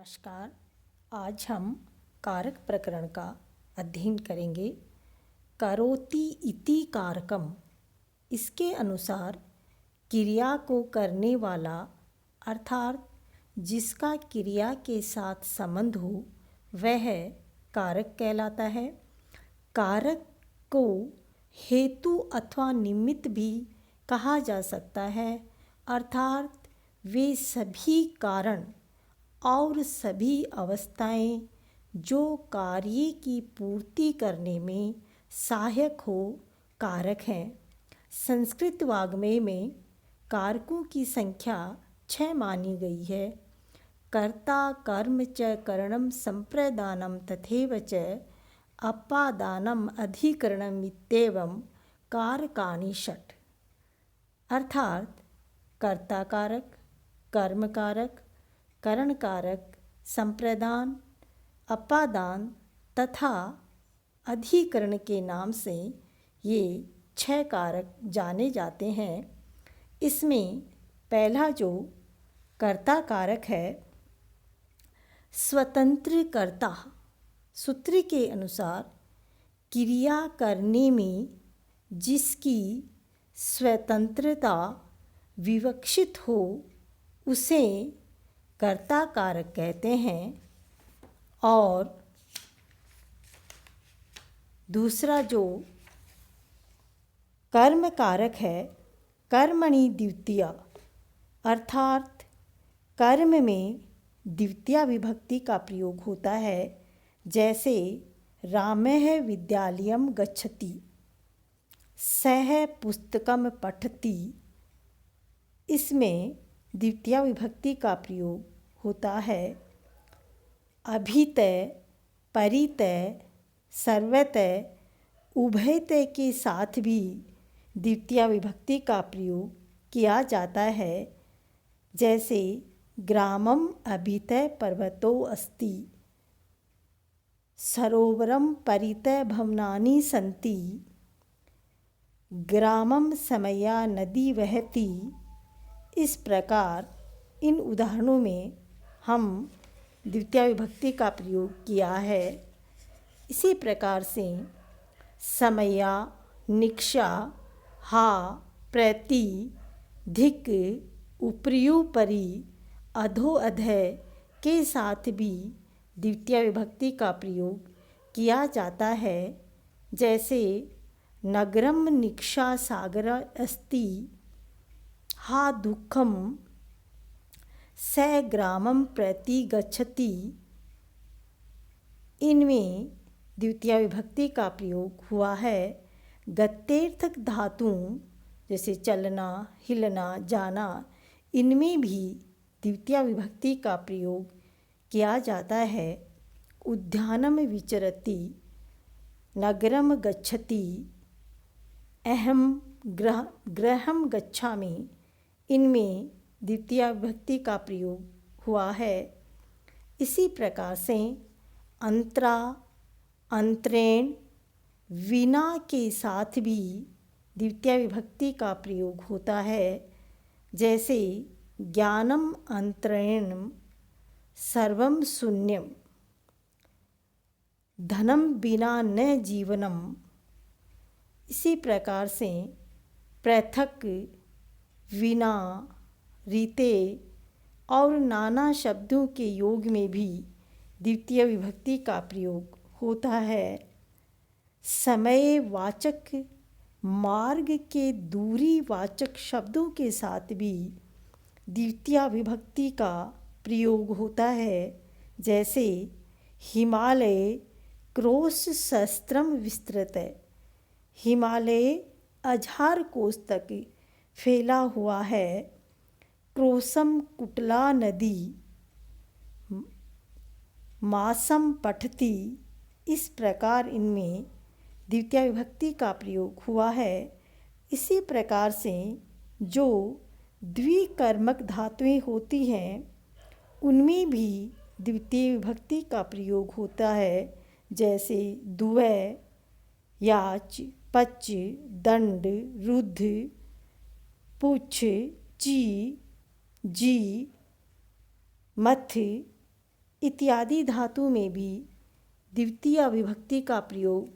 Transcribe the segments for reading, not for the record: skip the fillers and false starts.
नमस्कार। आज हम कारक प्रकरण का अध्ययन करेंगे। करोति इति कारकम। इसके अनुसार क्रिया को करने वाला अर्थात जिसका क्रिया के साथ संबंध हो वह कारक कहलाता है। कारक को हेतु अथवा निमित्त भी कहा जा सकता है, अर्थात वे सभी कारण और सभी अवस्थाएं जो कार्य की पूर्ति करने में सहायक हो कारक हैं। संस्कृत वाग्मय में कारकों की संख्या 6 मानी गई है। कर्ता कर्म च करणम संप्रदानम तथैव च अपादानम अधिकरणम इत्येवं कारकानि षट्। अर्थात कर्ता कारक, कर्म कारक, करण कारक, संप्रदान, अपादान तथा अधिकरण के नाम से ये 6 कारक जाने जाते हैं। इसमें पहला जो कर्ता कारक है, स्वतंत्र कर्ता। सूत्र के अनुसार क्रिया करने में जिसकी स्वतंत्रता विवक्षित हो उसे कर्ता कारक कहते हैं। और दूसरा जो कर्म कारक है, कर्मणि द्वितीया, अर्थात कर्म में द्वितीया विभक्ति का प्रयोग होता है। जैसे रामः विद्यालयं गच्छति, सः पुस्तकं पठति। इसमें द्वितीया विभक्ति का प्रयोग होता है। अभितय, परितय, सर्वतय, उभयतय के साथ भी द्वितीया विभक्ति का प्रयोग किया जाता है। जैसे ग्रामम अभितय पर्वतो अस्ति, सरोवरम परितय भवनानि सन्ति, ग्रामम समया नदी वहति। इस प्रकार इन उदाहरणों में हम द्वितीया विभक्ति का प्रयोग किया है। इसी प्रकार से समया, निक्षा, हा, प्रति, धिक, उपर्युपरि, अधो अधः के साथ भी द्वितीया विभक्ति का प्रयोग किया जाता है। जैसे नगरम निक्षा सागर अस्ति, हा दुःखम, स ग्रामं प्रति गच्छति। इनमें द्वितीया विभक्ति का प्रयोग हुआ है। गत्यर्थक धातुओं जैसे चलना, हिलना, जाना, इनमें भी द्वितीया विभक्ति का प्रयोग किया जाता है। उद्यानम विचरति, नगरम गच्छति, अहम गृहम गच्छामि। इनमें द्वितीया विभक्ति का प्रयोग हुआ है। इसी प्रकार से अंतरा, अंतरेण, विना के साथ भी द्वितीया विभक्ति का प्रयोग होता है। जैसे ज्ञानम अंतरेण सर्वम शून्यम, धनम बिना न जीवनम। इसी प्रकार से पृथक, विना, रीते और नाना शब्दों के योग में भी द्वितीय विभक्ति का प्रयोग होता है। समय वाचक, मार्ग के दूरी वाचक शब्दों के साथ भी द्वितीय विभक्ति का प्रयोग होता है। जैसे हिमालय क्रोश सहस्त्रम विस्तृत, हिमालय 1000 कोस तक फैला हुआ है। क्रोशम कुटला नदी, मासम पठति। इस प्रकार इनमें द्वितीय विभक्ति का प्रयोग हुआ है। इसी प्रकार से जो द्विकर्मक धातुएं होती हैं उनमें भी द्वितीय विभक्ति का प्रयोग होता है। जैसे दुह, याच, पच, दंड, रुद्ध, पुछ, ची, जी, मथ, इत्यादि धातु में भी द्वितीय विभक्ति का प्रयोग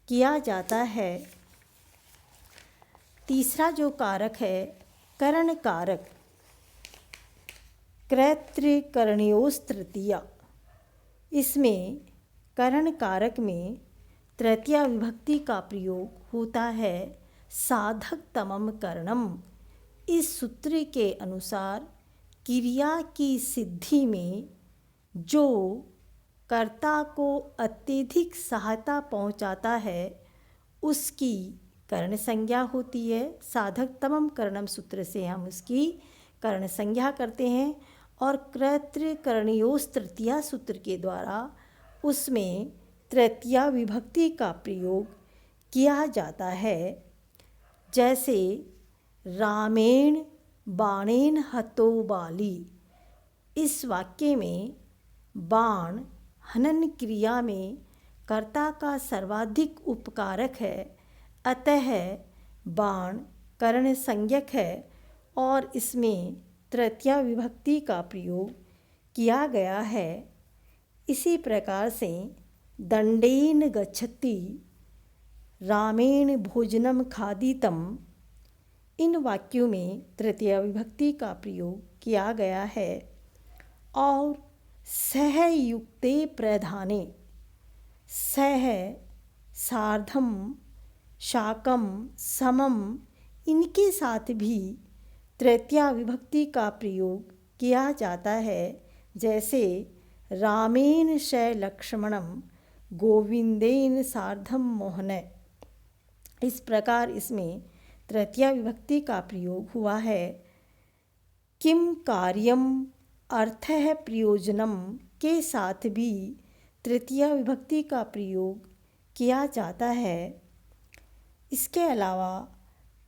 किया जाता है। तीसरा जो कारक है करण कारक, कर्तृकरणयोस् तृतीया। इसमें करण कारक में तृतीया विभक्ति का प्रयोग होता है साधकतमम करणम। इस सूत्र के अनुसार क्रिया की सिद्धि में जो कर्ता को अत्यधिक सहायता पहुंचाता है उसकी कर्ण संज्ञा होती है। साधकतमम करणम सूत्र से हम उसकी कर्ण संज्ञा करते हैं और कर्तृकरणयोस् तृतीया सूत्र के द्वारा उसमें तृतीया विभक्ति का प्रयोग किया जाता है। जैसे रामेण बाणेन हतो बाली। इस वाक्य में बाण हनन क्रिया में कर्ता का सर्वाधिक उपकारक है, अतः बाण कर्ण संज्ञक है और इसमें तृतीया विभक्ति का प्रयोग किया गया है। इसी प्रकार से दंडेन गच्छति, रामेण भोजनम खादितम। इन वाक्यों में तृतीया विभक्ति का प्रयोग किया गया है। और सहयुक्ते प्रधाने, सह सार्धम शाकम समम, इनके साथ भी तृतीया विभक्ति का प्रयोग किया जाता है। जैसे रामेण स लक्ष्मणम गोविंदेन सार्धम मोहन। इस प्रकार इसमें तृतीया विभक्ति का प्रयोग हुआ है। किम कार्यम अर्थः प्रयोजनम के साथ भी तृतीया विभक्ति का प्रयोग किया जाता है। इसके अलावा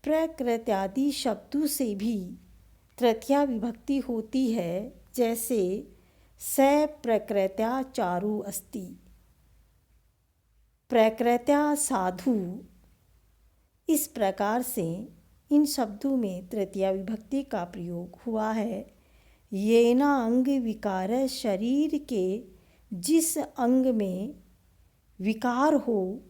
प्रकृत्यादि शब्दों से भी तृतीया विभक्ति होती है। जैसे स प्रकृत्या चारु अस्ति, प्रकृत्या साधु। इस प्रकार से इन शब्दों में तृतीया विभक्ति का प्रयोग हुआ है। येना अंग विकार, शरीर के जिस अंग में विकार हो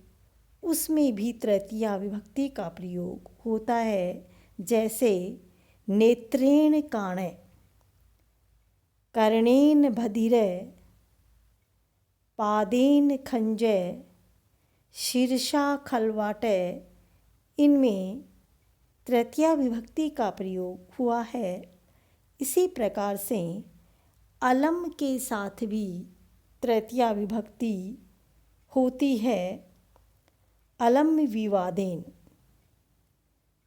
उसमें भी तृतीया विभक्ति का प्रयोग होता है। जैसे नेत्रेण काणे, कर्णेन बधिरे, पादेन खंजय, शीर्षा खलवाटे। इनमें तृतीया विभक्ति का प्रयोग हुआ है। इसी प्रकार से अलम के साथ भी तृतीया विभक्ति होती है। अलम विवादेन,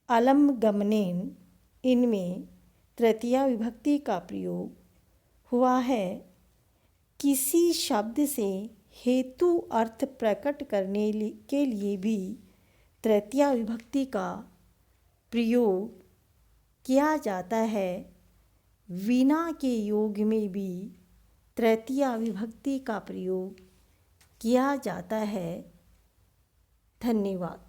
अलम गमनेन, इनमें तृतीया विभक्ति का प्रयोग हुआ है। किसी शब्द से हेतु अर्थ प्रकट करने के लिए भी तृतीया विभक्ति का प्रयोग किया जाता है। विना के योग में भी तृतीया विभक्ति का प्रयोग किया जाता है। धन्यवाद।